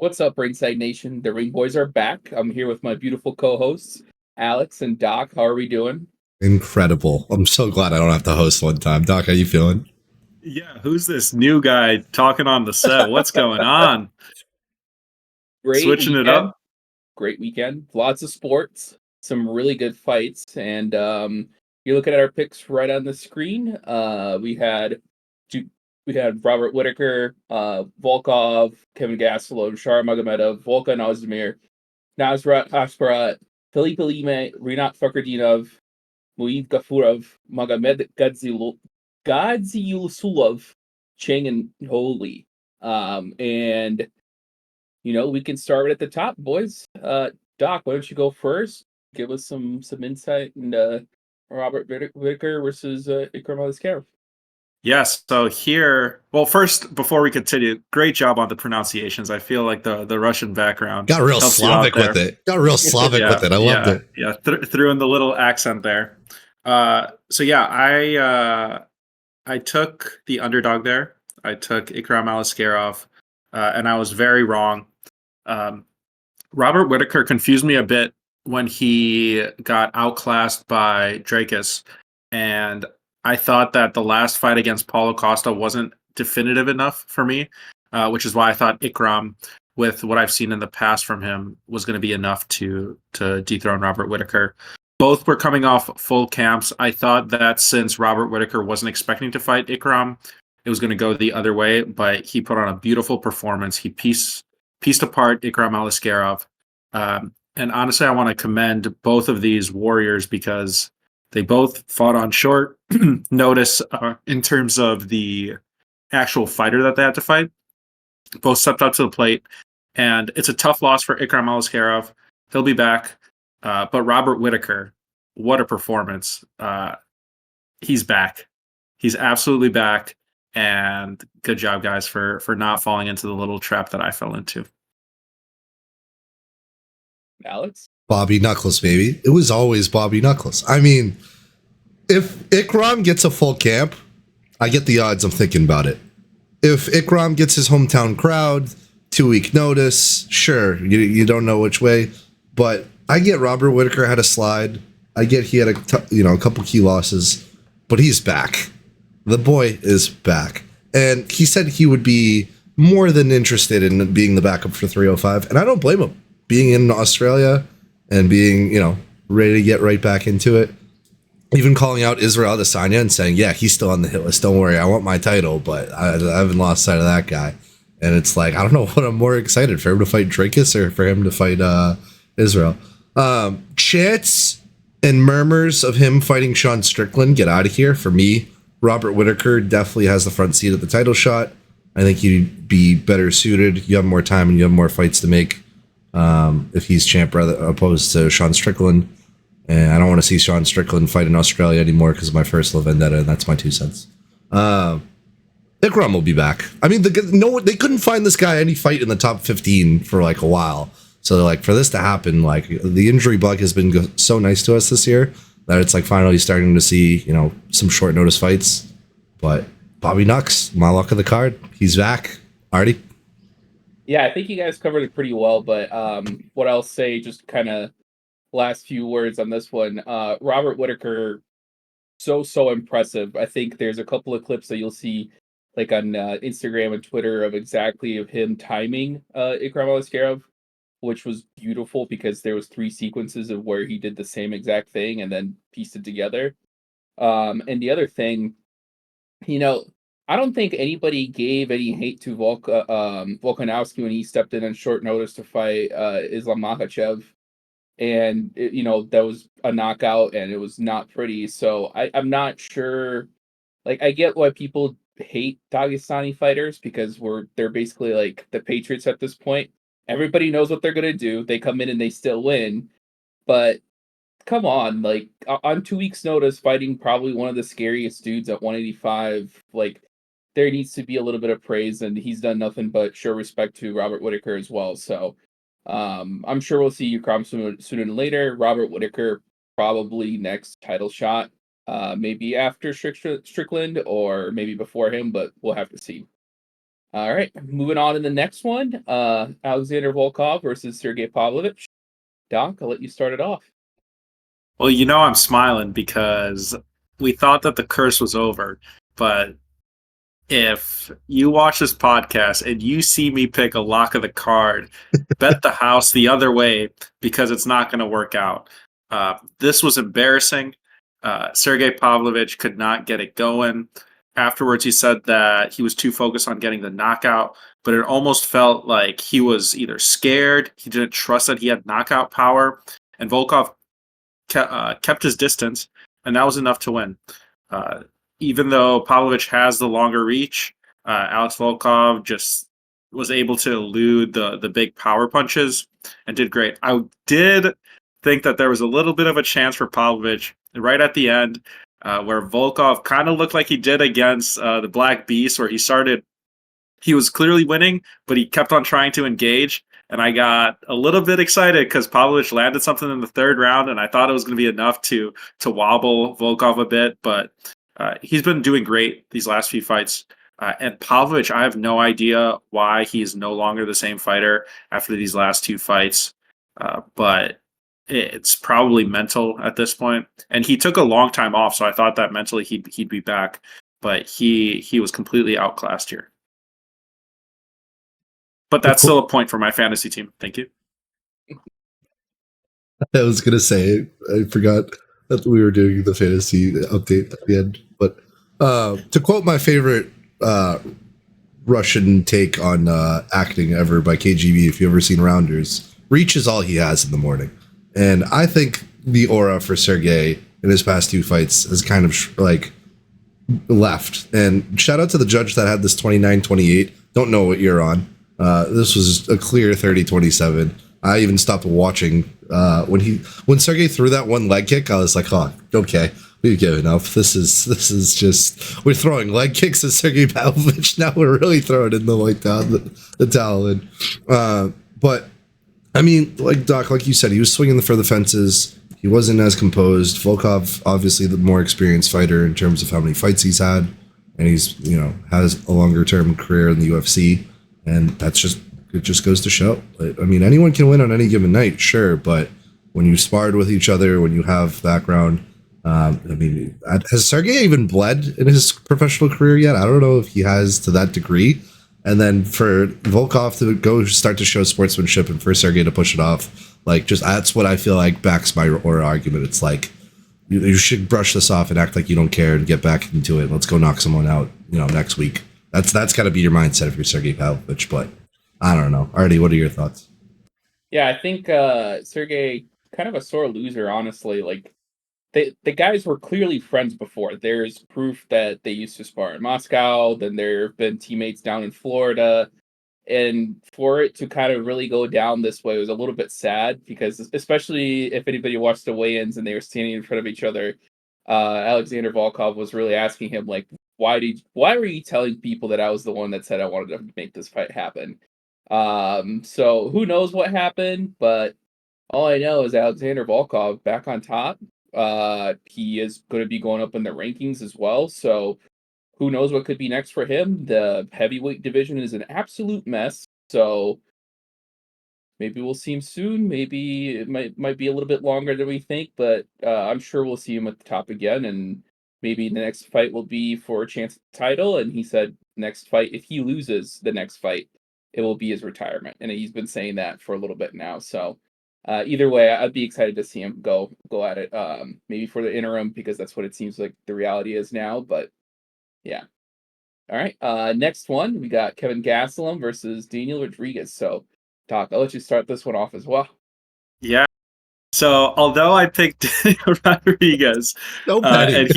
What's up, Ringside Nation? The Ring Boys are back. I'm here with my beautiful co-hosts, Alex and Doc. How are we doing? Incredible. I'm so glad I don't have to host one time. Doc, how you feeling? Yeah, who's this new guy talking on the set? What's going on? Great Switching it weekend. up? Great weekend. Lots of sports. Some really good fights. And you're looking at our picks right on the screen. Two- we had Robert Whitaker, Volkov, Kevin Gastelum, Shar Magomedov, Volkan Ozdemir, Nasrat Asparat, Felipe Lima, Rinat Fakhretdinov, Muid Gafurov, Magomed Godziulsulov, Chang and Holy. And we can start at the top, boys. Doc, why don't you go first? Give us some insight into Robert Whitaker versus Ikram Aliskerov. Yes. So here, well, first, before we continue, great job on the pronunciations. I feel like the Russian background Got real helps you out Slavic with there. it. Got real Slavic with it. I loved it. Yeah. Threw in the little accent there. So yeah, I took the underdog there. I took Ikram Aliskerov, and I was very wrong. Um, Robert Whitaker confused me a bit when he got outclassed by Drakus, and I thought that the last fight against Paulo Costa wasn't definitive enough for me, which is why I thought Ikram, with what I've seen in the past from him, was going to be enough to dethrone Robert Whitaker. Both were coming off full camps. I thought that since Robert Whitaker wasn't expecting to fight Ikram, it was going to go the other way, but he put on a beautiful performance. He pieced apart Ikram Aliskerov. And honestly, I want to commend both of these warriors because they both fought on short notice in terms of the actual fighter that they had to fight. Both stepped up to the plate, and it's a tough loss for Ikram Aliskerov. He'll be back. But Robert Whitaker, what a performance. He's back. He's absolutely back. And good job, guys, for not falling into the little trap that I fell into. Alex? Bobby Knuckles, baby. It was always Bobby Knuckles. I mean, if Ikram gets a full camp, I get the odds. I'm thinking about it. If Ikram gets his hometown crowd, 2-week notice, sure, you don't know which way. But I get Robert Whitaker had a slide. I get he had a couple key losses, but he's back. The boy is back. And he said he would be more than interested in being the backup for 305. And I don't blame him. Being in Australia and being, ready to get right back into it. Even calling out Israel Adesanya and saying, yeah, he's still on the hit list. Don't worry, I want my title, but I haven't lost sight of that guy. And it's like, I don't know what I'm more excited for him to fight Drakus or for him to fight Israel. Chants and murmurs of him fighting Sean Strickland, get out of here. For me, Robert Whitaker definitely has the front seat at the title shot. I think he'd be better suited. You have more time and you have more fights to make if he's champ rather opposed to Sean Strickland. And I don't want to see Sean Strickland fight in Australia anymore because of my first La Vendetta, and that's my 2 cents. Ikram will be back. I mean, they couldn't find this guy any fight in the top 15 for like a while. So like for this to happen, like the injury bug has been so nice to us this year that it's like finally starting to see some short notice fights. But Bobby Nux, my luck of the card, he's back. Artie. Yeah, I think you guys covered it pretty well, but what I'll say, just kind of last few words on this one. Robert Whitaker, so impressive. I think there's a couple of clips that you'll see like on Instagram and Twitter of exactly of him timing Ikram Aliskerov, which was beautiful because there was 3 sequences of where he did the same exact thing and then pieced it together. And the other thing, I don't think anybody gave any hate to Volkanovski when he stepped in on short notice to fight Islam Makhachev. And that was a knockout and it was not pretty. So I'm not sure. Like, I get why people hate Dagestani fighters because they're basically like the Patriots at this point. Everybody knows what they're gonna do. They come in and they still win. But come on, like on 2 weeks' notice, fighting probably one of the scariest dudes at 185, like there needs to be a little bit of praise, and he's done nothing but show respect to Robert Whitaker as well. So I'm sure we'll see you come sooner than later. Robert Whitaker probably next title shot, maybe after Strickland or maybe before him, but we'll have to see. All right, moving on to the next one. Alexander Volkov versus Sergey Pavlovich. Doc, I'll let you start it off. Well, I'm smiling because we thought that the curse was over, but if you watch this podcast and you see me pick a lock of the card, bet the house the other way because it's not going to work out. This was embarrassing. Sergey Pavlovich could not get it going. Afterwards, he said that he was too focused on getting the knockout, but it almost felt like he was either scared, he didn't trust that he had knockout power, and Volkov kept his distance, and that was enough to win. Uh, Even though Pavlovich has the longer reach, Alex Volkov just was able to elude the big power punches and did great. I did think that there was a little bit of a chance for Pavlovich right at the end, where Volkov kind of looked like he did against the Black Beast, where he was clearly winning, but he kept on trying to engage. And I got a little bit excited because Pavlovich landed something in the third round, and I thought it was going to be enough to wobble Volkov a bit. But he's been doing great these last few fights. And Pavlovich, I have no idea why he's no longer the same fighter after these last two fights. But it's probably mental at this point. And he took a long time off, so I thought that mentally he'd be back. But he was completely outclassed here. But that's still a point for my fantasy team. Thank you. I was gonna say I forgot that we were doing the fantasy update at the end. But to quote my favorite Russian take on acting ever by KGB, if you've ever seen Rounders, reach is all he has in the morning. And I think the aura for Sergey in his past two fights has kind of left. And shout out to the judge that had this 29-28. Don't know what you're on. This was a clear 30-27. I even stopped watching when Sergey threw that one leg kick. I was like, "Oh, okay, we've given up. This is just we're throwing leg kicks at Sergey Pavlovich. Now we're really throwing in the towel in." But I mean, like Doc, like you said, he was swinging for the fences. He wasn't as composed. Volkov, obviously, the more experienced fighter in terms of how many fights he's had, and he's has a longer term career in the UFC. And it just goes to show. I mean, anyone can win on any given night, sure, but when you sparred with each other, when you have background, I mean, has Sergey even bled in his professional career yet? I don't know if he has to that degree. And then for Volkov to go start to show sportsmanship and for Sergey to push it off, like just that's what I feel like backs my or argument. It's like you should brush this off and act like you don't care and get back into it. Let's go knock someone out, next week. That's got to be your mindset if you're Sergey Pavlovich, but I don't know. Artie, what are your thoughts? Yeah, I think Sergey kind of a sore loser, honestly. Like the guys were clearly friends before. There's proof that they used to spar in Moscow. Then there have been teammates down in Florida, and for it to kind of really go down this way was a little bit sad because, especially if anybody watched the weigh-ins and they were standing in front of each other, Alexander Volkov was really asking him like, why were you telling people that I was the one that said I wanted to make this fight happen? So who knows what happened, but all I know is Alexander Volkov back on top. He is going to be going up in the rankings as well, so who knows what could be next for him. The heavyweight division is an absolute mess, so maybe we'll see him soon. Maybe it might be a little bit longer than we think, but I'm sure we'll see him at the top again, and maybe the next fight will be for a chance at the title. And he said next fight, if he loses the next fight, it will be his retirement. And he's been saying that for a little bit now. So either way, I'd be excited to see him go at it. Maybe for the interim, because that's what it seems like the reality is now. But yeah. All right. Next one, we got Kevin Gastelum versus Daniel Rodriguez. So Doc, I'll let you start this one off as well. Yeah. So although I picked Daniel Rodriguez, and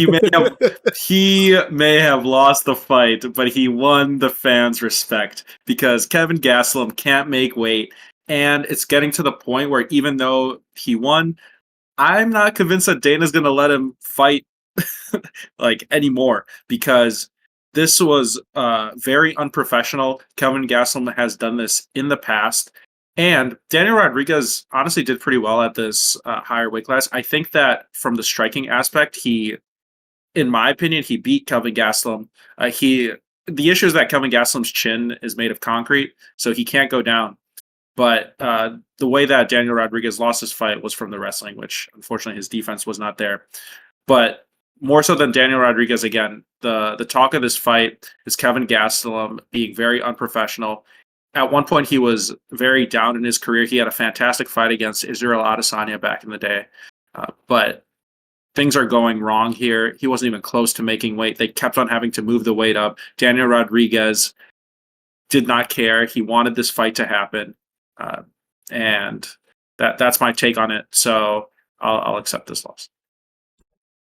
he may have lost the fight, but he won the fans' respect because Kevin Gastelum can't make weight, and it's getting to the point where even though he won, I'm not convinced that Dana's going to let him fight like anymore because this was very unprofessional. Kevin Gastelum has done this in the past. And Daniel Rodriguez honestly did pretty well at this higher weight class. I think that from the striking aspect, in my opinion, he beat Kelvin Gastelum. He the issue is that Kelvin Gastelum's chin is made of concrete, so he can't go down. But the way that Daniel Rodriguez lost his fight was from the wrestling, which unfortunately his defense was not there. But more so than Daniel Rodriguez, again, the talk of this fight is Kelvin Gastelum being very unprofessional. At one point, he was very down in his career. He had a fantastic fight against Israel Adesanya back in the day. But things are going wrong here. He wasn't even close to making weight. They kept on having to move the weight up. Daniel Rodriguez did not care. He wanted this fight to happen. And that's my take on it. So I'll accept this loss.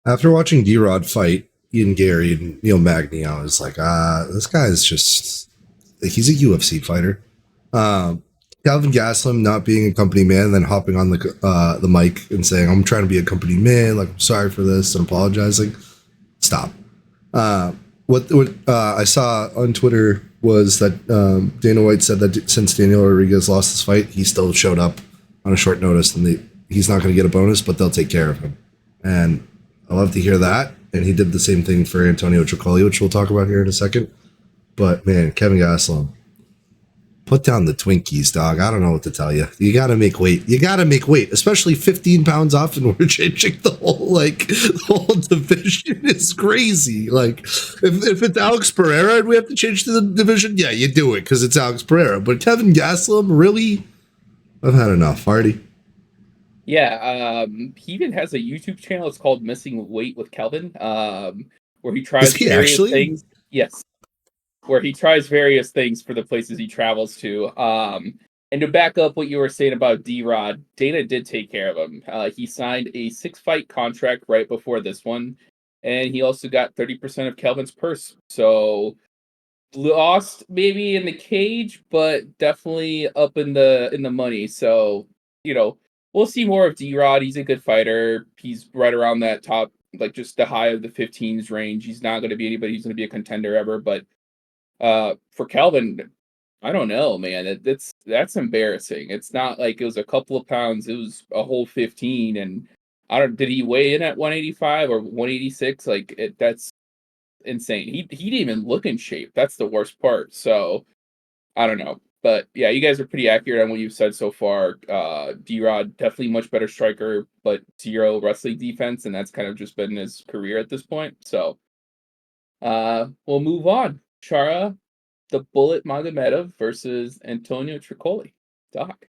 After watching D-Rod fight Ian Gary and Neil Magny, I was like, this guy is just, he's a UFC fighter. Kelvin Gastelum not being a company man, and then hopping on the mic and saying, I'm trying to be a company man, like, I'm sorry for this and apologizing. Stop. What I saw on Twitter was that Dana White said that since Daniel Rodriguez lost this fight, he still showed up on a short notice, and he's not going to get a bonus, but they'll take care of him. And I love to hear that. And he did the same thing for Antonio Tricoli, which we'll talk about here in a second. But man, Kevin Gastelum, put down the Twinkies, dog. I don't know what to tell you. You got to make weight. You got to make weight, especially 15 pounds off, and we're changing the whole division. It's crazy. Like, if it's Alex Pereira and we have to change to the division, yeah, you do it because it's Alex Pereira. But Kevin Gastelum, really? I've had enough, Hardy. Yeah, he even has a YouTube channel. It's called Missing Weight with Kelvin, where he tries various things. Yes, where he tries various things for the places he travels to. And to back up what you were saying about D-Rod, Dana did take care of him. He signed a 6-fight contract right before this one, and he also got 30% of Kelvin's purse. So lost maybe in the cage, but definitely up in the money. So, we'll see more of D-Rod. He's a good fighter. He's right around that top, like just the high of the 15s range. He's not going to be anybody who's going to be a contender ever. But for Kelvin, I don't know, man. That's embarrassing. It's not like it was a couple of pounds. It was a whole 15. And did he weigh in at 185 or 186? Like that's insane. He didn't even look in shape. That's the worst part. So I don't know. But yeah, you guys are pretty accurate on what you've said so far. D-Rod, definitely much better striker, but 0 wrestling defense, and that's kind of just been his career at this point. So we'll move on. Chara, the Bullet Magomedov versus Antonio Tricoli. Doc.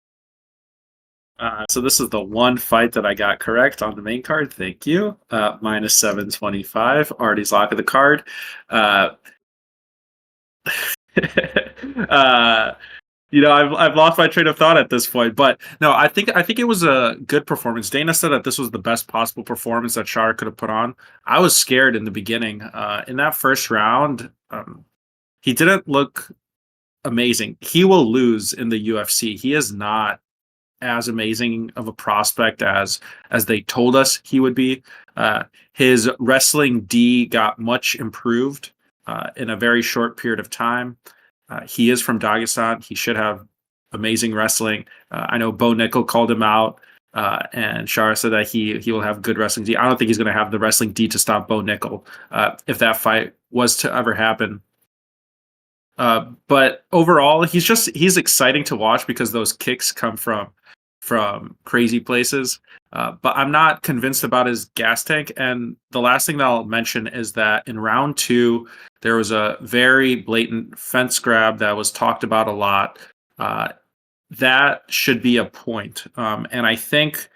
So this is the one fight that I got correct on the main card. Thank you. Minus 725. Artie's lock of the card. I've lost my train of thought at this point, but no, I think it was a good performance. Dana said that this was the best possible performance that Chara could have put on. I was scared in the beginning. In that first round, he didn't look amazing. He will lose in the UFC. He is not as amazing of a prospect as they told us he would be. His wrestling D got much improved in a very short period of time. He is from Dagestan. He should have amazing wrestling. I know Bo Nickel called him out, and Chara said that he will have good wrestling D. I don't think he's going to have the wrestling D to stop Bo Nickel if that fight was to ever happen. But overall, he's exciting to watch because those kicks come from crazy places. But I'm not convinced about his gas tank. And the last thing that I'll mention is that in round 2, there was a very blatant fence grab that was talked about a lot. That should be a point. And I think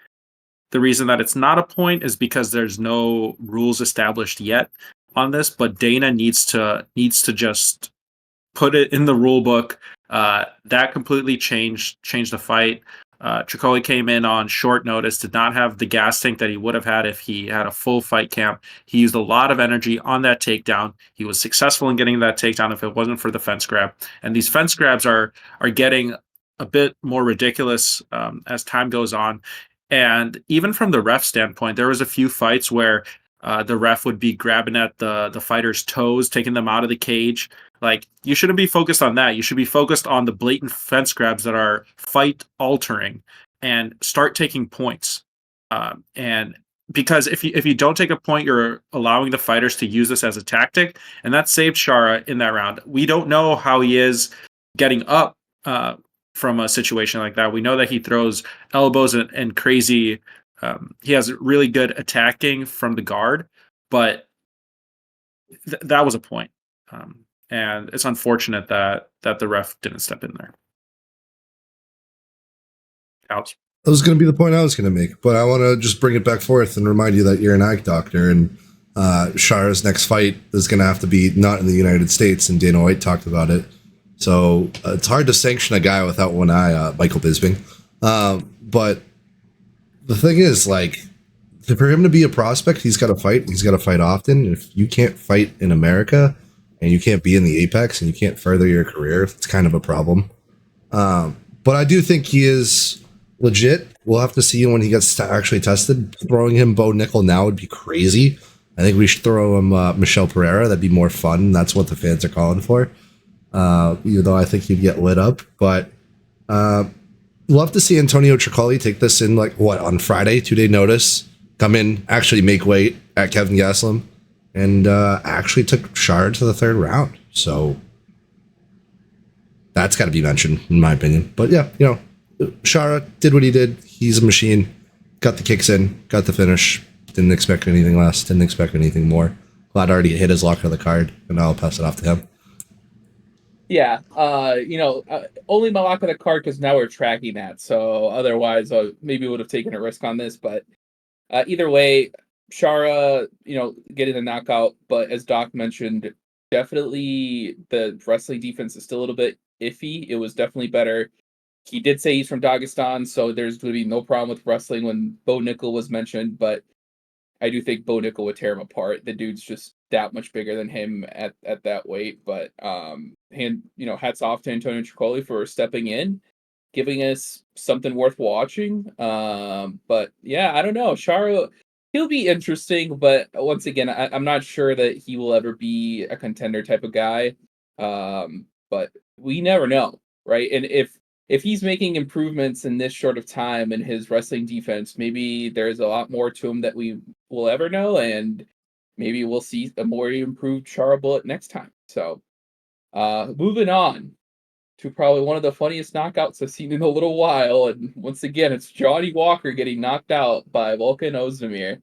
the reason that it's not a point is because there's no rules established yet on this, but Dana needs to just put it in the rule book. That completely changed the fight. Tricoli came in on short notice, did not have the gas tank that he would have had if he had a full fight camp. He used a lot of energy on that takedown. He was successful in getting that takedown if it wasn't for the fence grab. And these fence grabs are getting a bit more ridiculous as time goes on. And even from the ref standpoint, there was a few fights where the ref would be grabbing at the fighter's toes, taking them out of the cage. Like, you shouldn't be focused on that. You should be focused on the blatant fence grabs that are fight altering and start taking points. And because if you don't take a point, you're allowing the fighters to use this as a tactic, and that saved Shara in that round. We don't know how he is getting up from a situation like that. We know that he throws elbows and crazy. He has really good attacking from the guard, but that was a point. And it's unfortunate that the ref didn't step in there. Ouch. That was going to be the point I was going to make, but I want to just bring it back forth and remind you that you're an eye doctor, and Shara's next fight is going to have to be not in the United States, and Dana White talked about it. So it's hard to sanction a guy without one eye, Michael Bisping. But the thing is, like, for him to be a prospect, he's got to fight. He's got to fight often. If you can't fight in America and you can't be in the apex and you can't further your career, it's kind of a problem. But I do think he is legit. We'll have to see when he gets actually tested. Throwing him Bo Nickel now would be crazy. I think we should throw him Michelle Pereira. That'd be more fun. That's what the fans are calling for. Even though I think he'd get lit up. But we'll have to see Antonio Tricoli take this in, like, what, on Friday, 2-day notice, come in, actually make weight at Kevin Gastelum, and actually took Shard to the third round. So that's got to be mentioned, in my opinion. But yeah, you know, Shara did what he did. He's a machine. Got the kicks in, got the finish. Didn't expect anything less. Didn't expect anything more. Glad already hit his lock of the card, and I'll pass it off to him. Yeah, only my lock of the card because now we're tracking that. So otherwise, maybe would have taken a risk on this. But either way, Shara, getting a knockout. But as Doc mentioned, definitely the wrestling defense is still a little bit iffy. It was definitely better. He did say he's from Dagestan, so there's going to be no problem with wrestling when Bo Nickel was mentioned. But I do think Bo Nickel would tear him apart. The dude's just that much bigger than him at that weight. But hats off to Antonio Tricoli for stepping in, giving us something worth watching. But yeah, I don't know. Shara, he'll be interesting, but once again, I'm not sure that he will ever be a contender type of guy. But we never know, right? And if he's making improvements in this short of time in his wrestling defense, maybe there's a lot more to him that we will ever know, and maybe we'll see a more improved Chara Bullet next time. So, moving on to probably one of the funniest knockouts I've seen in a little while, and once again, it's Johnny Walker getting knocked out by Volkan Ozdemir.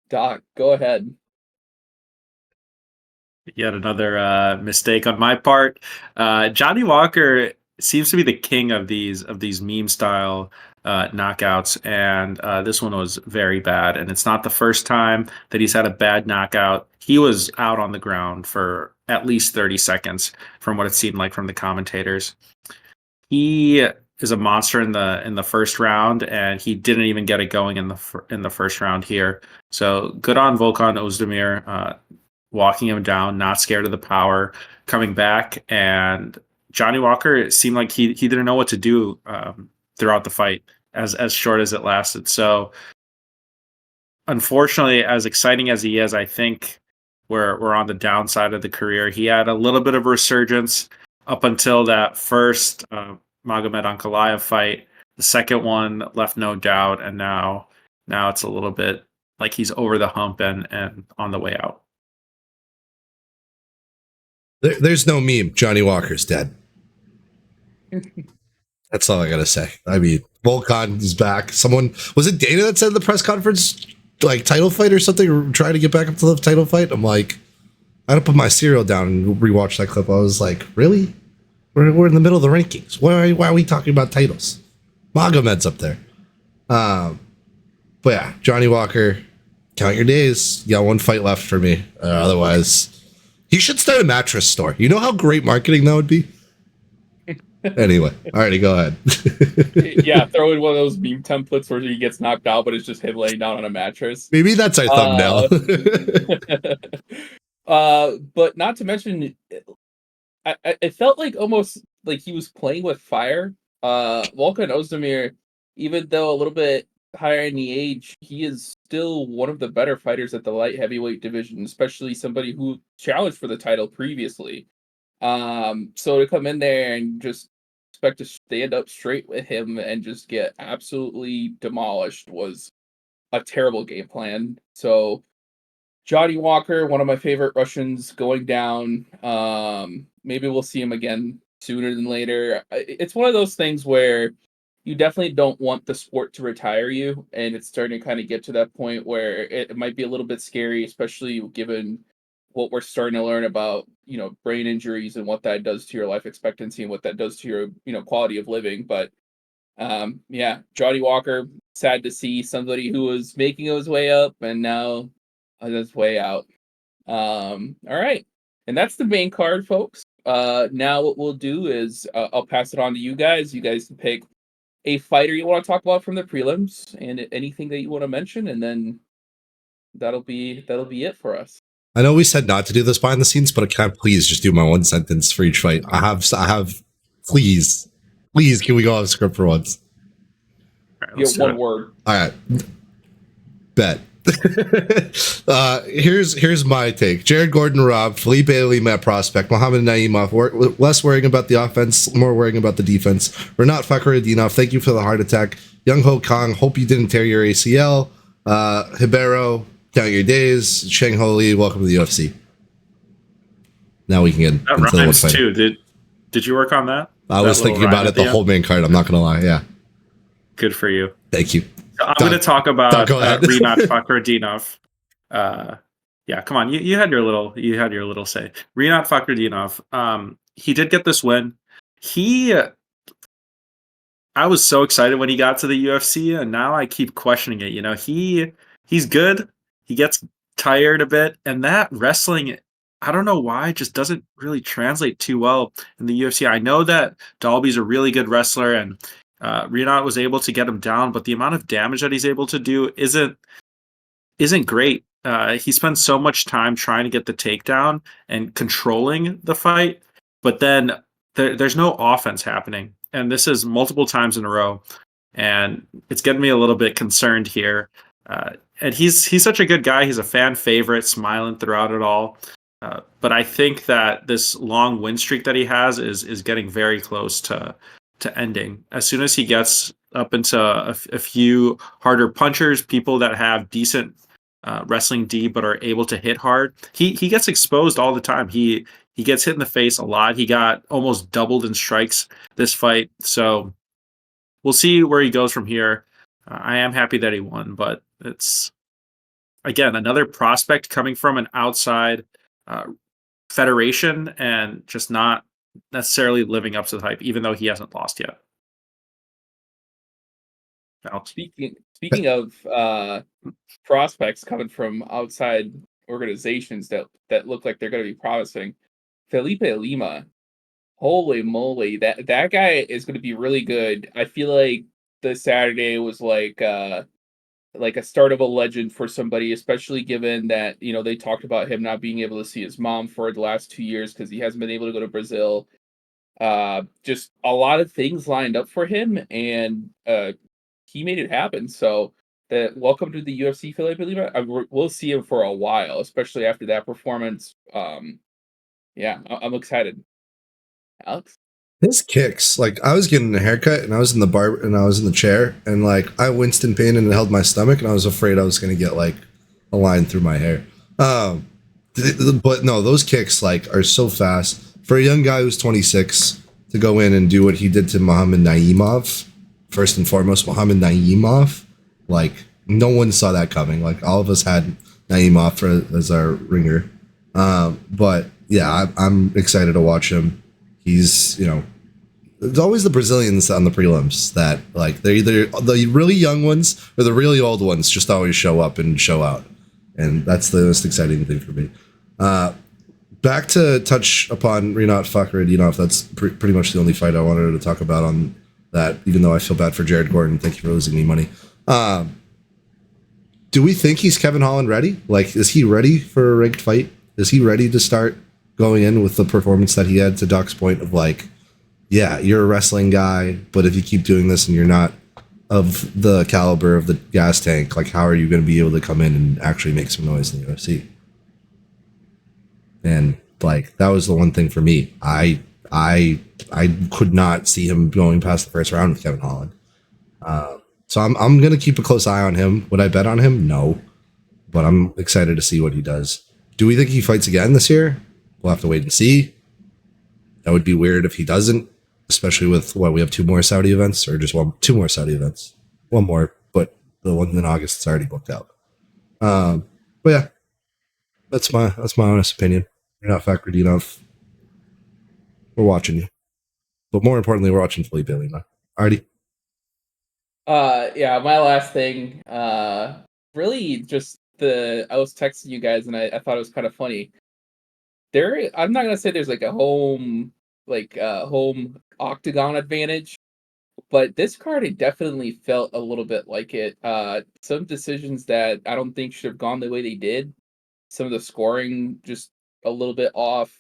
Doc, go ahead. Yet another mistake on my part. Johnny Walker seems to be the king of these meme style knockouts, and this one was very bad. And it's not the first time that he's had a bad knockout. He was out on the ground for at least 30 seconds, from what it seemed like from the commentators. He is a monster in the first round, and he didn't even get it going in the first round here. So good on Volkan Ozdemir. Walking him down, not scared of the power, coming back, and Johnny Walker, it seemed like he didn't know what to do throughout the fight, as short as it lasted. So, unfortunately, as exciting as he is, I think we're on the downside of the career. He had a little bit of resurgence up until that first Magomed Ankalaev fight. The second one left no doubt, and now it's a little bit like he's over the hump and on the way out. There's no meme. Johnny Walker's dead. That's all I gotta say. I mean, Volkan is back. Someone, was it Dana that said in the press conference, like, title fight or something, or trying to get back up to the title fight? I'm like, I had to put my cereal down and rewatch that clip. I was like, really? We're in the middle of the rankings. Why are we talking about titles? Magomed's up there. But yeah, Johnny Walker, count your days. You got one fight left for me. Otherwise, he should start a mattress store. You know how great marketing that would be? Anyway, alrighty, go ahead. Yeah, throw in one of those meme templates where he gget knocked out, but it's just him laying down on a mattress. Maybe that's our thumbnail. But not to mention, I felt like almost like he was playing with fire. Volkan Ozdemir, even though a little bit higher in the age, he is still one of the better fighters at the light heavyweight division, especially somebody who challenged for the title previously. So to come in there and just expect to stand up straight with him and just get absolutely demolished was a terrible game plan. So Johnny Walker, one of my favorite Russians, going down. Maybe we'll see him again sooner than later. It's one of those things where you definitely don't want the sport to retire you, and it's starting to kind of get to that point where it might be a little bit scary, especially given what we're starting to learn about, brain injuries and what that does to your life expectancy and what that does to your, quality of living. But yeah, Johnny Walker, sad to see somebody who was making his way up and now on his way out. All right. And that's the main card, folks. Now what we'll do is I'll pass it on to you guys. You guys can pick a fighter you want to talk about from the prelims and anything that you want to mention, and then that'll be it for us. I know we said not to do this behind the scenes, but can I please just do my one sentence for each fight? I have. Please, can we go off script for once? All right, one word. All right, bet. Here's my take. Jared Gordon robbed, Felipe Lima at prospect, Muhammad Naimov less worrying about the offense, more worrying about the defense. Renat Fakhretdinov, thank you for the heart attack. Young Ho Kong, hope you didn't tear your ACL. Hibero, count your days. Shang Ho Lee, welcome to the UFC. Now we can get that into rhymes the one fight. too. Did you work on that? I was thinking about it the whole main card. I'm not gonna lie. Yeah. Good for you. Thank you. I'm going to talk about Renat Fakhretdinov. Yeah, come on. You had your little say. Renat Fakhretdinov. He did get this win. I was so excited when he got to the UFC, and now I keep questioning it. He's good. He gets tired a bit, and that wrestling, I don't know why, just doesn't really translate too well in the UFC. I know that Dalby's a really good wrestler, and Renat was able to get him down, but the amount of damage that he's able to do isn't great. He spends so much time trying to get the takedown and controlling the fight, but then there's no offense happening. And this is multiple times in a row, and it's getting me a little bit concerned here. And he's such a good guy. He's a fan favorite, smiling throughout it all. But I think that this long win streak that he has is getting very close to ending. As soon as he gets up into a few harder punchers, people that have decent wrestling D but are able to hit hard, he gets exposed all the time. He gets hit in the face a lot. He got almost doubled in strikes this fight. So we'll see where he goes from here. I am happy that he won, but it's, again, another prospect coming from an outside federation and just not necessarily living up to the hype, even though he hasn't lost yet. Alex. Speaking of prospects coming from outside organizations that look like they're going to be promising, Felipe Lima, holy moly, that guy is going to be really good. I feel like this Saturday was like a start of a legend for somebody, especially given that, they talked about him not being able to see his mom for the last 2 years because he hasn't been able to go to Brazil. Just a lot of things lined up for him, and he made it happen. So welcome to the UFC, Felipe Lima. We'll see him for a while, especially after that performance. Yeah, I'm excited. Alex? His kicks, like, I was getting a haircut and I was in the bar and I was in the chair and like I winced in pain and it held my stomach and I was afraid I was going to get like a line through my hair. But no, those kicks like are so fast for a young guy who's 26 to go in and do what he did to Muhammad Naimov. First and foremost, Muhammad Naimov, like no one saw that coming. Like all of us had Naimov as our ringer. But yeah, I'm excited to watch him. He's, there's always the Brazilians on the prelims that like they're either the really young ones or the really old ones just always show up and show out. And that's the most exciting thing for me. Back to touch upon Renat Fakhretdinov. That's pretty much the only fight I wanted to talk about on that, even though I feel bad for Jared Gordon. Thank you for losing me money. Do we think he's Kevin Holland ready? Like, is he ready for a ranked fight? Is he ready to start going in with the performance that he had, to Doc's point of like, yeah, you're a wrestling guy, but if you keep doing this and you're not of the caliber of the gas tank, like how are you going to be able to come in and actually make some noise in the UFC? And like, that was the one thing for me. I could not see him going past the first round with Kevin Holland. So I'm gonna keep a close eye on him. Would I bet on him? No, but I'm excited to see what he does. Do we think he fights again this year? We'll have to wait and see. That would be weird if he doesn't, especially with what we have 2 more Saudi events or just 2 more Saudi events, 1 more, but the one in August is already booked out. But yeah, that's my honest opinion. You're not factored enough. We're watching you, but more importantly, we're watching Felipe Lima. Alrighty. Yeah, my last thing, really just I was texting you guys and I thought it was kind of funny. I'm not gonna say there's like a home octagon advantage, but this card it definitely felt a little bit like it. Some decisions that I don't think should have gone the way they did. Some of the scoring just a little bit off.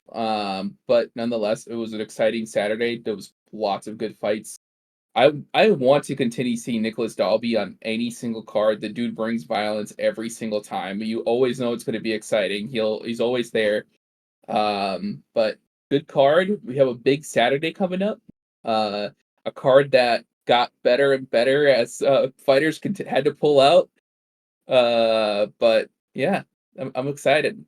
But nonetheless, it was an exciting Saturday. There was lots of good fights. I want to continue seeing Nicholas Dalby on any single card. The dude brings violence every single time. You always know it's going to be exciting. He's always there. But good card. We have a big Saturday coming up. A card that got better and better as fighters had to pull out. But yeah, I'm excited.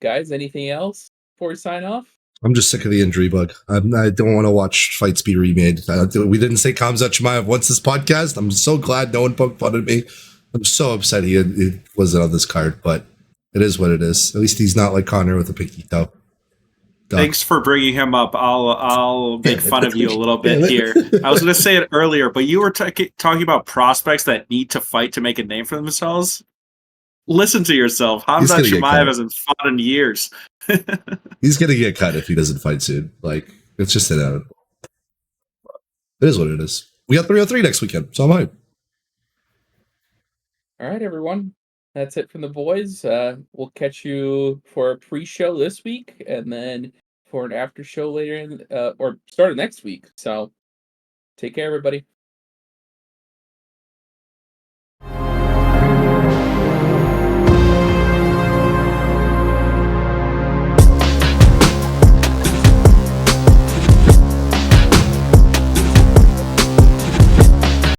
Guys, anything else before we sign off? I'm just sick of the injury bug. I don't want to watch fights be remade. We didn't say Khamzat Chimaev once this podcast. I'm so glad no one poked fun at me. I'm so upset he wasn't on this card, but it is what it is. At least he's not like Connor with a pinky toe. Duh. Thanks for bringing him up. I'll make fun of you a little bit here. I was going to say it earlier, but you were talking about prospects that need to fight to make a name for themselves. Listen to yourself. Khamzat Chimaev hasn't fought in years. He's gonna get cut if he doesn't fight soon. Like, it's just inevitable. It is what it is. We got 303 next weekend, so I'm hyped. All right, everyone. That's it from the boys. We'll catch you for a pre-show this week, and then for an after show later or start of next week. So, take care, everybody.